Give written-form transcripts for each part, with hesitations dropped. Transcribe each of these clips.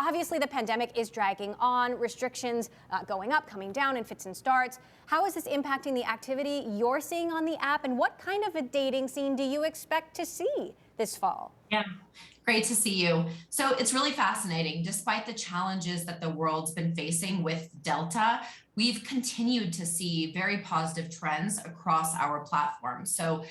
obviously the pandemic is dragging on, restrictions going up, coming down in fits and starts. How is this impacting the activity you're seeing on the app, and what kind of a dating scene do you expect to see this fall? Yeah, great to see you. So it's really fascinating. Despite the challenges that the world's been facing with Delta, we've continued to see very positive trends across our platform. So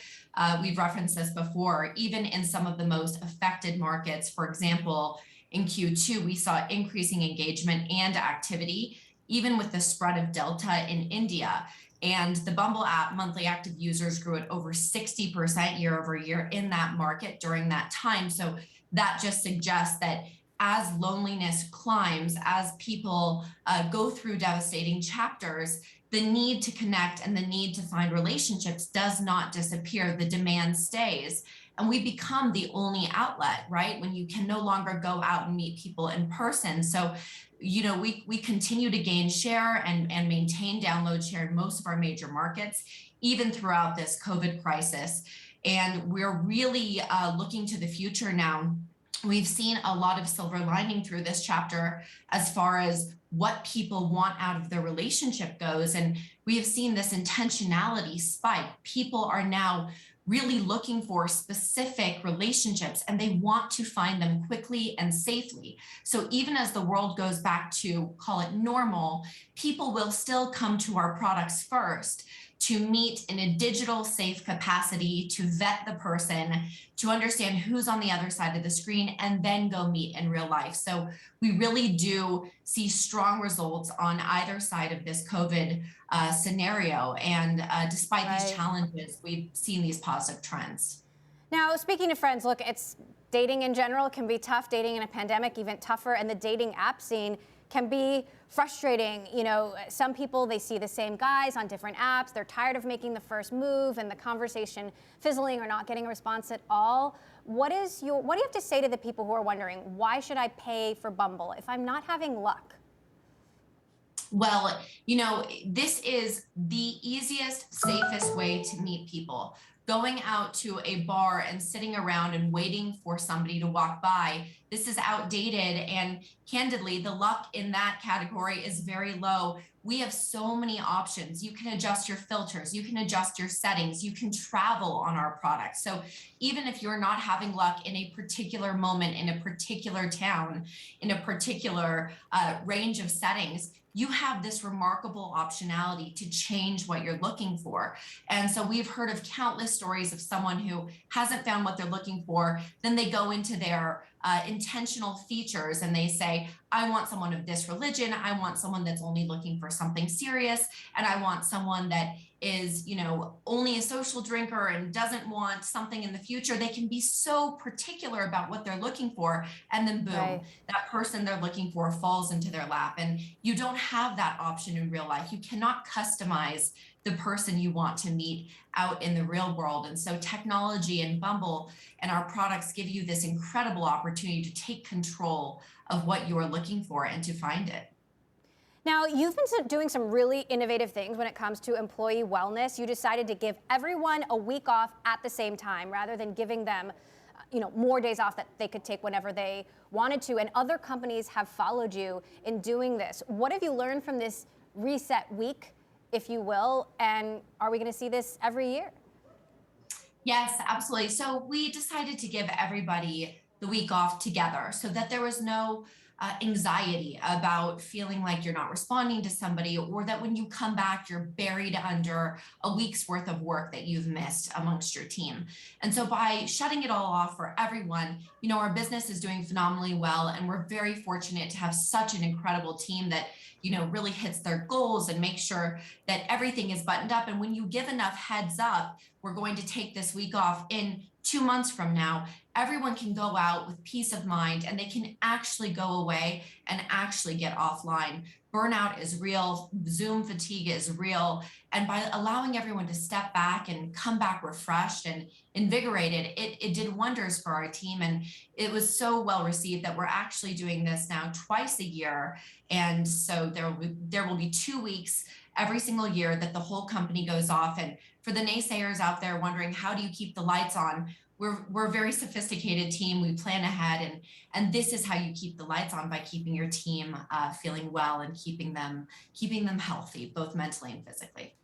we've referenced this before, even in some of the most affected markets. For example, in Q2, we saw increasing engagement and activity, even with the spread of Delta in India. And the Bumble app monthly active users grew at over 60% year over year in that market during that time. So that just suggests that as loneliness climbs, as people go through devastating chapters, the need to connect and the need to find relationships does not disappear. The demand stays. And we become the only outlet, right? When you can no longer go out and meet people in person. So we continue to gain share and maintain download share in most of our major markets, even throughout this COVID crisis. And we're really looking to the future now. We've seen a lot of silver lining through this chapter as far as what people want out of their relationship goes. And we have seen this intentionality spike. People are now really looking for specific relationships, and they want to find them quickly and safely. So even as the world goes back to, call it normal, people will still come to our products first to meet in a digital safe capacity, to vet the person, to understand who's on the other side of the screen, and then go meet in real life. So we really do see strong results on either side of this COVID scenario. And despite these challenges, we've seen these positive trends. Now, speaking of friends, look, it's dating in general can be tough. Dating in a pandemic, even tougher. And the dating app scene can be frustrating. Some people, they see the same guys on different apps. They're tired of making the first move and the conversation fizzling or not getting a response at all. What do you have to say to the people who are wondering, why should I pay for Bumble if I'm not having luck? Well, this is the easiest, safest way to meet people. Going out to a bar and sitting around and waiting for somebody to walk by, this is outdated. And candidly, the luck in that category is very low. We have so many options. You can adjust your filters, you can adjust your settings, you can travel on our product. So even if you're not having luck in a particular moment, in a particular town, in a particular range of settings, you have this remarkable optionality to change what you're looking for. And so we've heard of countless stories of someone who hasn't found what they're looking for. Then they go into their intentional features and they say, I want someone of this religion. I want someone that's only looking for something serious. And I want someone that is, only a social drinker and doesn't want something in the future. They can be so particular about what they're looking for. And then boom, that person they're looking for falls into their lap. And you don't have that option in real life. You cannot customize the person you want to meet out in the real world. And so technology and Bumble and our products give you this incredible opportunity to take control of what you are looking for and to find it. Now, you've been doing some really innovative things when it comes to employee wellness. You decided to give everyone a week off at the same time rather than giving them more days off that they could take whenever they wanted to. And other companies have followed you in doing this. What have you learned from this reset week, if you will? And are we going to see this every year? Yes, absolutely. So we decided to give everybody the week off together so that there was no anxiety about feeling like you're not responding to somebody, or that when you come back, you're buried under a week's worth of work that you've missed amongst your team. And so by shutting it all off for everyone, our business is doing phenomenally well. And we're very fortunate to have such an incredible team that really hits their goals and make sure that everything is buttoned up. And when you give enough heads up, we're going to take this week off in 2 months from now, everyone can go out with peace of mind and they can actually go away and actually get offline. Burnout is real, Zoom fatigue is real. And by allowing everyone to step back and come back refreshed and invigorated, it did wonders for our team. And it was so well received that we're actually doing this now twice a year. And so there will be 2 weeks every single year that the whole company goes off. And for the naysayers out there wondering, how do you keep the lights on? we're a very sophisticated team. We plan ahead, and this is how you keep the lights on, by keeping your team feeling well and keeping them healthy, both mentally and physically.